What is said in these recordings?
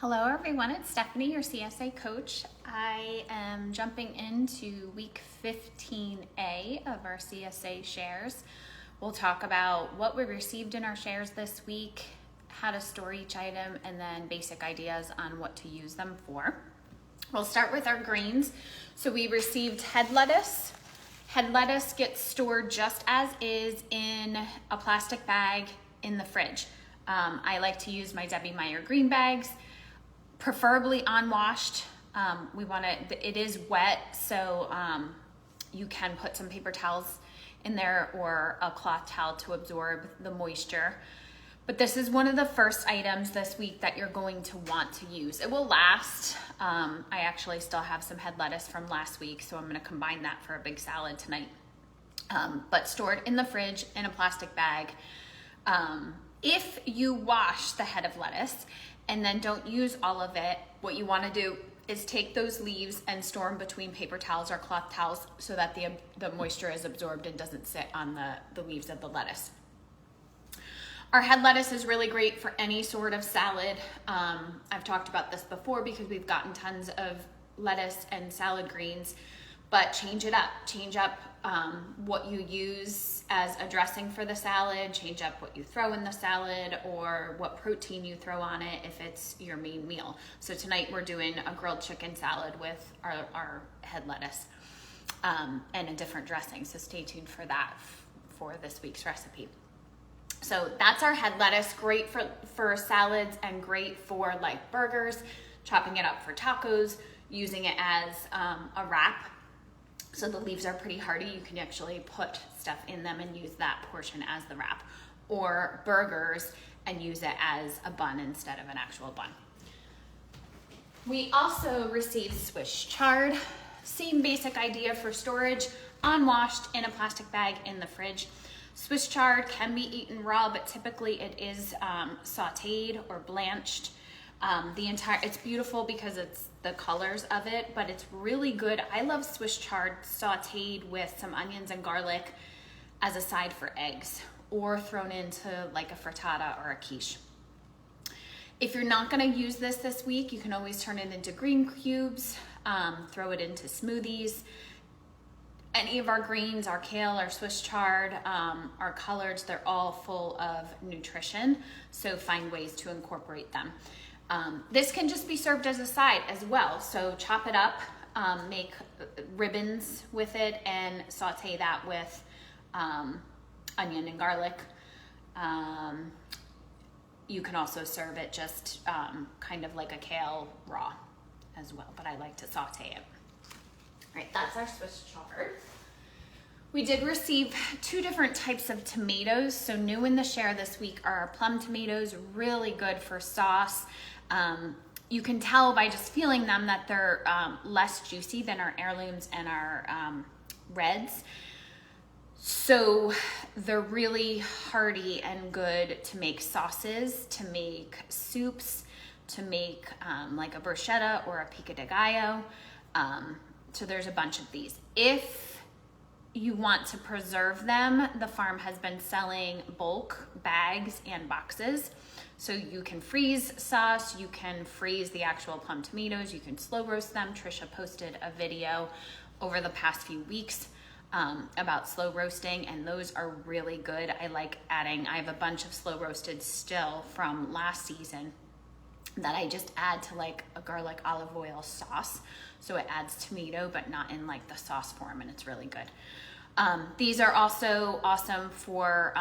Hello everyone, it's Stephanie, your CSA coach. I am jumping into week 15A of our CSA shares. We'll talk about what we received in our shares this week, how to store each item, and then basic ideas on what to use them for. We'll start with our greens. So we received head lettuce. Head lettuce gets stored just as is in a plastic bag in the fridge. I like to use my Debbie Meyer green bags, preferably unwashed. It is wet, so you can put some paper towels in there or a cloth towel to absorb the moisture. But this is one of the first items this week that you're going to want to use. It will last. I actually still have some head lettuce from last week, so I'm gonna combine that for a big salad tonight. But stored in the fridge in a plastic bag. If you wash the head of lettuce and then don't use all of it, what you want to do is take those leaves and store them between paper towels or cloth towels so that the moisture is absorbed and doesn't sit on the leaves of the lettuce. Our head lettuce is really great for any sort of salad. I've talked about this before because we've gotten tons of lettuce and salad greens, but change it up. Change up what you use as a dressing for the salad, change up what you throw in the salad or what protein you throw on it if it's your main meal. So tonight we're doing a grilled chicken salad with our head lettuce and a different dressing. So stay tuned for that for this week's recipe. So that's our head lettuce, great for salads and great for like burgers, chopping it up for tacos, using it as a wrap. So the leaves are pretty hardy. You can actually put stuff in them and use that portion as the wrap, or burgers and use it as a bun instead of an actual bun. We also received Swiss chard. Same basic idea for storage, unwashed in a plastic bag in the fridge. Swiss chard can be eaten raw, but typically it is sauteed or blanched. It's beautiful because it's the colors of it, but it's really good. I love Swiss chard sauteed with some onions and garlic as a side for eggs, or thrown into like a frittata or a quiche. If you're not gonna use this week, you can always turn it into green cubes, throw it into smoothies. Any of our greens, our kale, our Swiss chard, our collards, they're all full of nutrition, so find ways to incorporate them. This can just be served as a side as well. So chop it up, make ribbons with it and saute that with onion and garlic. You can also serve it just kind of like a kale raw as well, but I like to saute it. All right, that's our Swiss chard. We did receive two different types of tomatoes. So new in the share this week are our plum tomatoes, really good for sauce. You can tell by just feeling them that they're less juicy than our heirlooms and our reds. So they're really hearty and good to make sauces, to make soups, to make like a bruschetta or a pico de gallo. So there's a bunch of these. If you want to preserve them, the farm has been selling bulk bags and boxes. So you can freeze sauce, you can freeze the actual plum tomatoes, you can slow roast them. Trisha posted a video over the past few weeks about slow roasting, and those are really good. I have a bunch of slow roasted still from last season that I just add to like a garlic olive oil sauce. So it adds tomato, but not in like the sauce form, and it's really good. These are also awesome for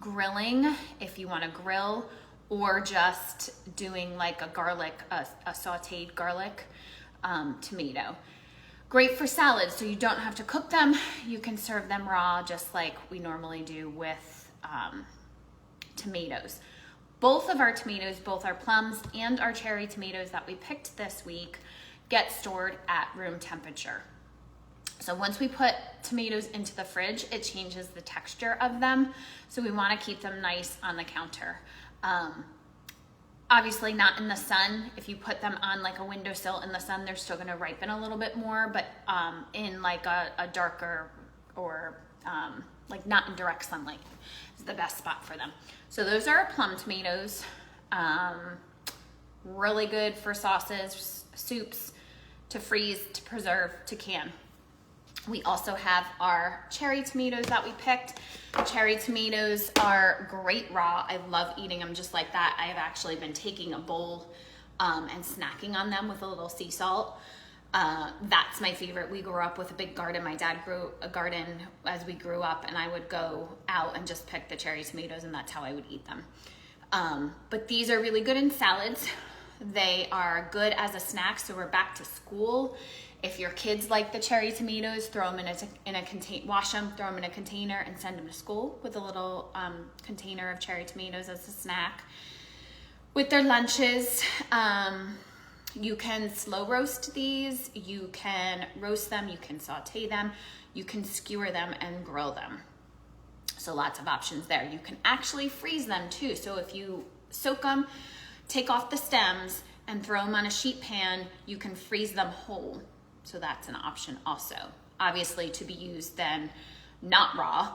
grilling if you want to grill, or just doing like a sauteed garlic tomato. Great for salads, so you don't have to cook them. You can serve them raw just like we normally do with tomatoes. Both of our tomatoes, both our plums and our cherry tomatoes that we picked this week, get stored at room temperature. So once we put tomatoes into the fridge, it changes the texture of them. So we want to keep them nice on the counter. Obviously not in the sun. If you put them on like a windowsill in the sun, they're still going to ripen a little bit more, but in like a darker or like not in direct sunlight is the best spot for them. So those are our plum tomatoes. Really good for sauces, soups, to freeze, to preserve, to can. We also have our cherry tomatoes that we picked. Cherry tomatoes are great raw. I love eating them just like that. I have actually been taking a bowl and snacking on them with a little sea salt. That's my favorite. We grew up with a big garden. My dad grew a garden as we grew up, and I would go out and just pick the cherry tomatoes, and that's how I would eat them. But these are really good in salads. They are good as a snack, so we're back to school. If your kids like the cherry tomatoes, throw them in a container, wash them, throw them in a container, and send them to school with a little container of cherry tomatoes as a snack. With their lunches, you can slow roast these, you can roast them, you can saute them, you can skewer them and grill them. So lots of options there. You can actually freeze them too. So if you soak them, take off the stems and throw them on a sheet pan, you can freeze them whole. So that's an option also. Obviously to be used then not raw.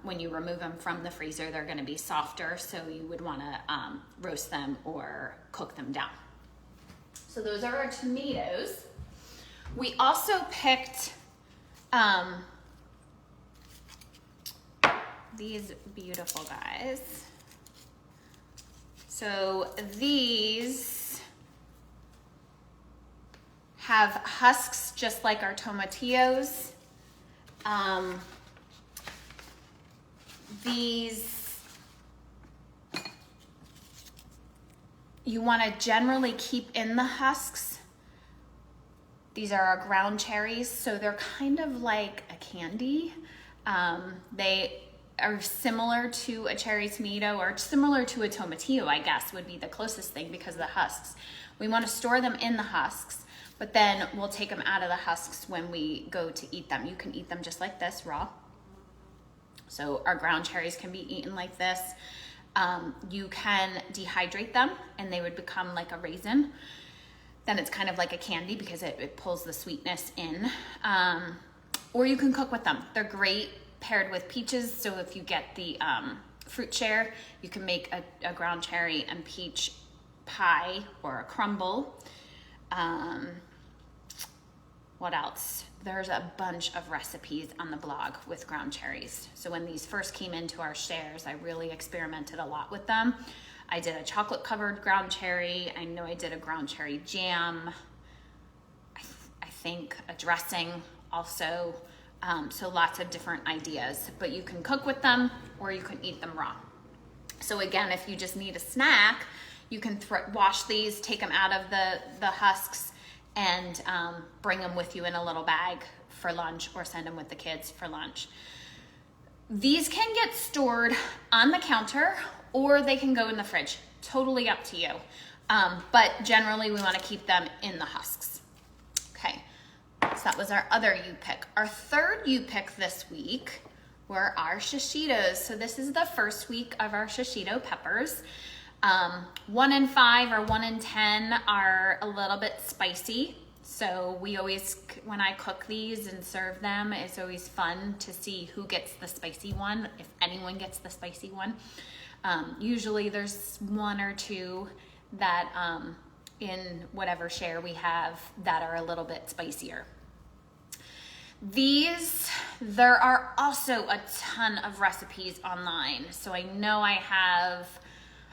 When you remove them from the freezer, they're gonna be softer, so you would wanna roast them or cook them down. So those are our tomatoes. We also picked these beautiful guys. So these have husks just like our tomatillos. These you want to generally keep in the husks. These are our ground cherries, so they're kind of like a candy. They are similar to a cherry tomato, or similar to a tomatillo, I guess, would be the closest thing because of the husks. We want to store them in the husks, but then we'll take them out of the husks when we go to eat them. You can eat them just like this, raw. So our ground cherries can be eaten like this. You can dehydrate them and they would become like a raisin. Then it's kind of like a candy because it pulls the sweetness in. Or you can cook with them. They're great paired with peaches. So if you get the fruit share, you can make a ground cherry and peach pie or a crumble. What else? There's a bunch of recipes on the blog with ground cherries. So when these first came into our shares, I really experimented a lot with them. I did a chocolate covered ground cherry. I know I did a ground cherry jam. I think a dressing also. So lots of different ideas, but you can cook with them or you can eat them raw. So again, if you just need a snack, you can wash these, take them out of the husks, and bring them with you in a little bag for lunch, or send them with the kids for lunch. These can get stored on the counter or they can go in the fridge. Totally up to you. But generally we want to keep them in the husks. Okay, so that was our other U pick. Our third U pick this week were our shishitos. So this is the first week of our shishito peppers. 1 in 5 or 1 in 10 are a little bit spicy. So we always, when I cook these and serve them, it's always fun to see who gets the spicy one, if anyone gets the spicy one. Usually there's 1 or 2 that in whatever share we have that are a little bit spicier. There are also a ton of recipes online. So I know I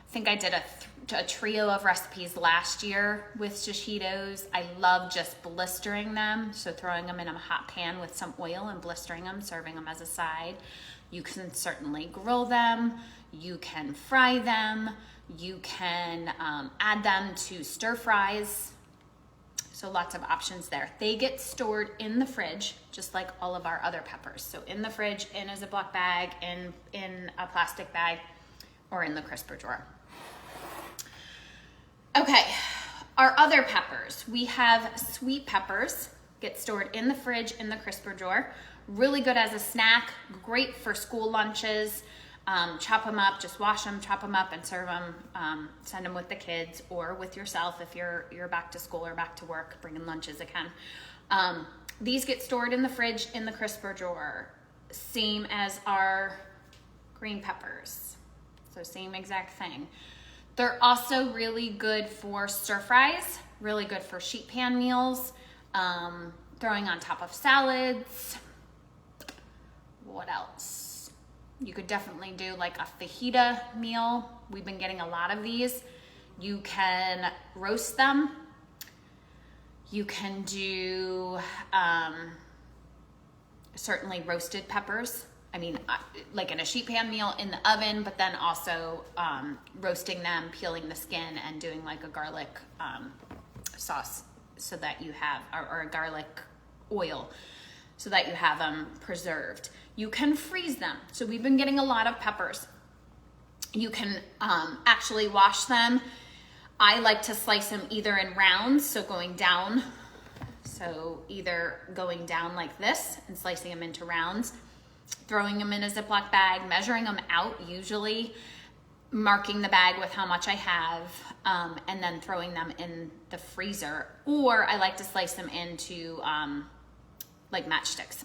think I did a trio of recipes last year with shishitos. I love just blistering them. So throwing them in a hot pan with some oil and blistering them, serving them as a side. You can certainly grill them. You can fry them. You can add them to stir fries. So lots of options there. They get stored in the fridge, just like all of our other peppers. So in the fridge, in a Ziploc bag, in a plastic bag, or in the crisper drawer. Okay, our other peppers. We have sweet peppers, get stored in the fridge, in the crisper drawer. Really good as a snack, great for school lunches. Chop them up, just wash them, chop them up and serve them, send them with the kids or with yourself if you're back to school or back to work, bringing lunches again. These get stored in the fridge, in the crisper drawer, same as our green peppers. So same exact thing. They're also really good for stir fries, really good for sheet pan meals, throwing on top of salads. What else? You could definitely do like a fajita meal. We've been getting a lot of these. You can roast them. You can do certainly roasted peppers. I mean, like in a sheet pan meal in the oven, but then also roasting them, peeling the skin, and doing like a garlic sauce so that you have, or a garlic oil so that you have them preserved. You can freeze them. So we've been getting a lot of peppers. You can actually wash them. I like to slice them either in rounds, so going down. So either going down like this and slicing them into rounds, throwing them in a Ziploc bag, measuring them out usually, marking the bag with how much I have, and then throwing them in the freezer. Or I like to slice them into like matchsticks.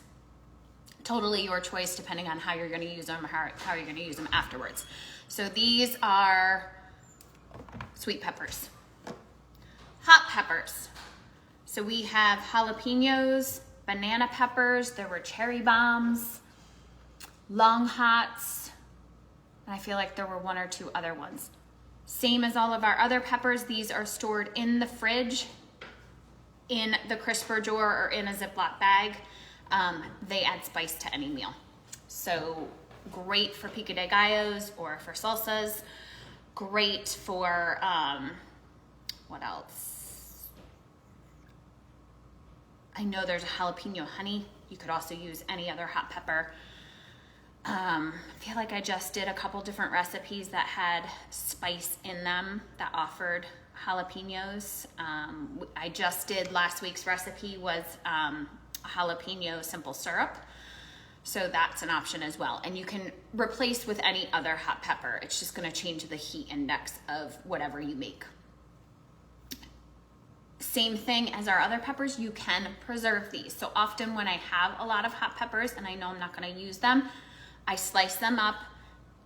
Totally your choice depending on how you're gonna use them, how you're gonna use them afterwards. So these are sweet peppers. Hot peppers. So we have jalapenos, banana peppers, there were cherry bombs, long hots, and I feel like there were one or two other ones. Same as all of our other peppers, these are stored in the fridge, in the crisper drawer, or in a Ziploc bag. They add spice to any meal. So great for pico de gallos or for salsas. Great for, what else? I know there's a jalapeno honey. You could also use any other hot pepper. I feel like I just did a couple different recipes that had spice in them that offered jalapenos. I just did last week's recipe was jalapeno simple syrup. So that's an option as well. And you can replace with any other hot pepper. It's just gonna change the heat index of whatever you make. Same thing as our other peppers, you can preserve these. So often when I have a lot of hot peppers and I know I'm not gonna use them, I slice them up,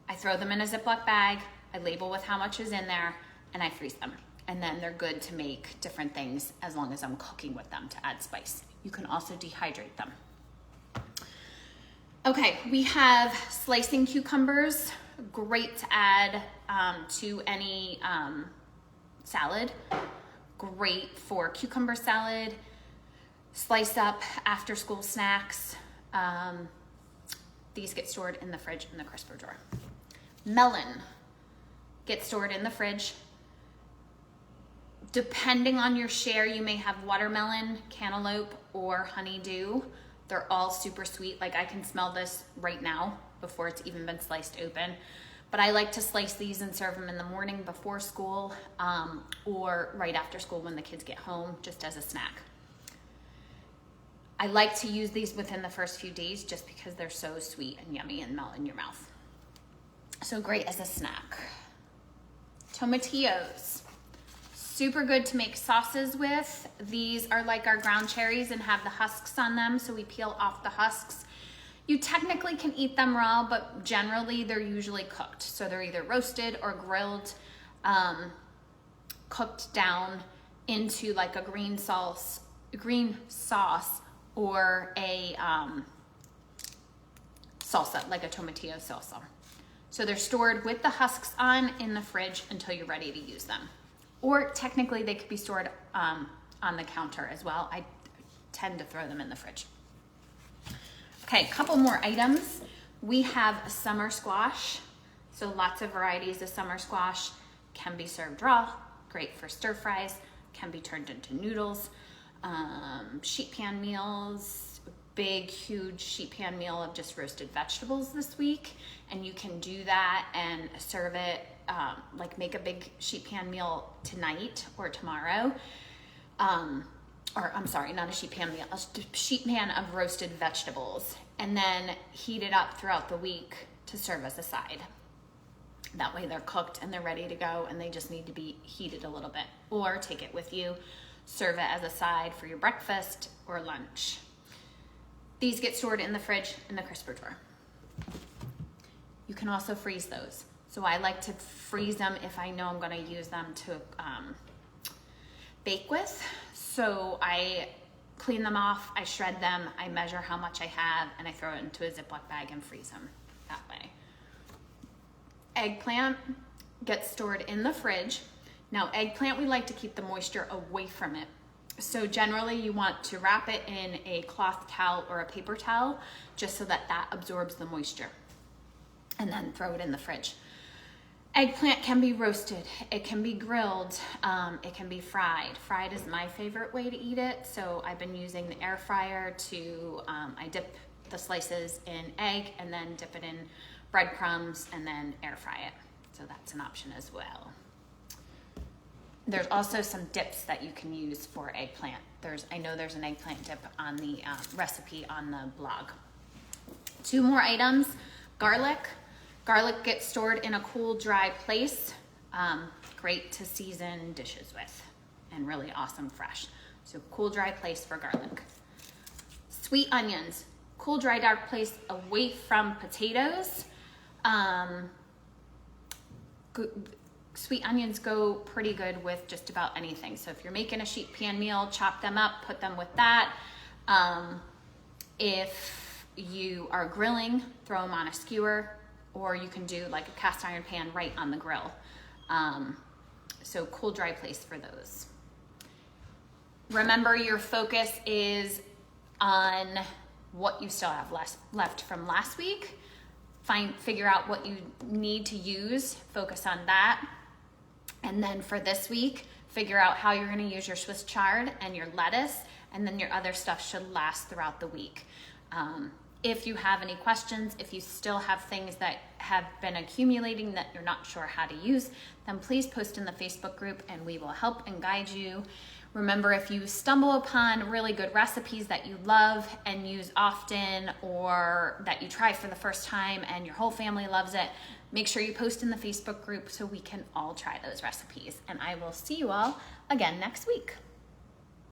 I throw them in a Ziploc bag, I label with how much is in there, and I freeze them. And then they're good to make different things as long as I'm cooking with them to add spice. You can also dehydrate them. Okay, we have slicing cucumbers, great to add to any salad. Great for cucumber salad, slice up after school snacks. These get stored in the fridge in the crisper drawer. Melon gets stored in the fridge. Depending on your share, you may have watermelon, cantaloupe, or honeydew. They're all super sweet. Like I can smell this right now before it's even been sliced open. But I like to slice these and serve them in the morning before school or right after school when the kids get home, just as a snack. I like to use these within the first few days just because they're so sweet and yummy and melt in your mouth. So great as a snack. Tomatillos. Super good to make sauces with. These are like our ground cherries and have the husks on them, so we peel off the husks. You technically can eat them raw, but generally they're usually cooked. So they're either roasted or grilled, cooked down into like a green sauce or a salsa, like a tomatillo salsa. So they're stored with the husks on in the fridge until you're ready to use them. Or technically they could be stored on the counter as well. I tend to throw them in the fridge. Okay, a couple more items. We have summer squash. So lots of varieties of summer squash can be served raw, great for stir fries, can be turned into noodles, sheet pan meals, big, huge sheet pan meal of just roasted vegetables this week. And you can do that and serve it, like make a big sheet pan meal tonight or tomorrow. Or I'm sorry, not a sheet pan meal, a sheet pan of roasted vegetables, and then heat it up throughout the week to serve as a side. That way they're cooked and they're ready to go and they just need to be heated a little bit. Or take it with you, serve it as a side for your breakfast or lunch. These get stored in the fridge in the crisper drawer. You can also freeze those. So I like to freeze them if I know I'm gonna use them to bake with. So I clean them off, I shred them, I measure how much I have, and I throw it into a Ziploc bag and freeze them that way. Eggplant gets stored in the fridge. Now eggplant, we like to keep the moisture away from it. So generally you want to wrap it in a cloth towel or a paper towel just so that that absorbs the moisture, and then throw it in the fridge. Eggplant can be roasted, it can be grilled, it can be fried. Fried is my favorite way to eat it, so I've been using the air fryer to, I dip the slices in egg and then dip it in breadcrumbs and then air fry it. So that's an option as well. There's also some dips that you can use for eggplant. I know there's an eggplant dip on the recipe on the blog. 2 more items, garlic. Garlic gets stored in a cool, dry place. Great to season dishes with, and really awesome fresh. So cool, dry place for garlic. Sweet onions, cool, dry, dark place away from potatoes. Sweet onions go pretty good with just about anything. So if you're making a sheet pan meal, chop them up, put them with that. If you are grilling, throw them on a skewer, or you can do like a cast iron pan right on the grill. So cool, dry place for those. Remember, your focus is on what you still have left from last week. Figure out what you need to use, focus on that. And then for this week, figure out how you're gonna use your Swiss chard and your lettuce, and then your other stuff should last throughout the week. If you have any questions, if you still have things that have been accumulating that you're not sure how to use, then please post in the Facebook group and we will help and guide you. Remember, if you stumble upon really good recipes that you love and use often, or that you try for the first time and your whole family loves it, make sure you post in the Facebook group so we can all try those recipes. And I will see you all again next week.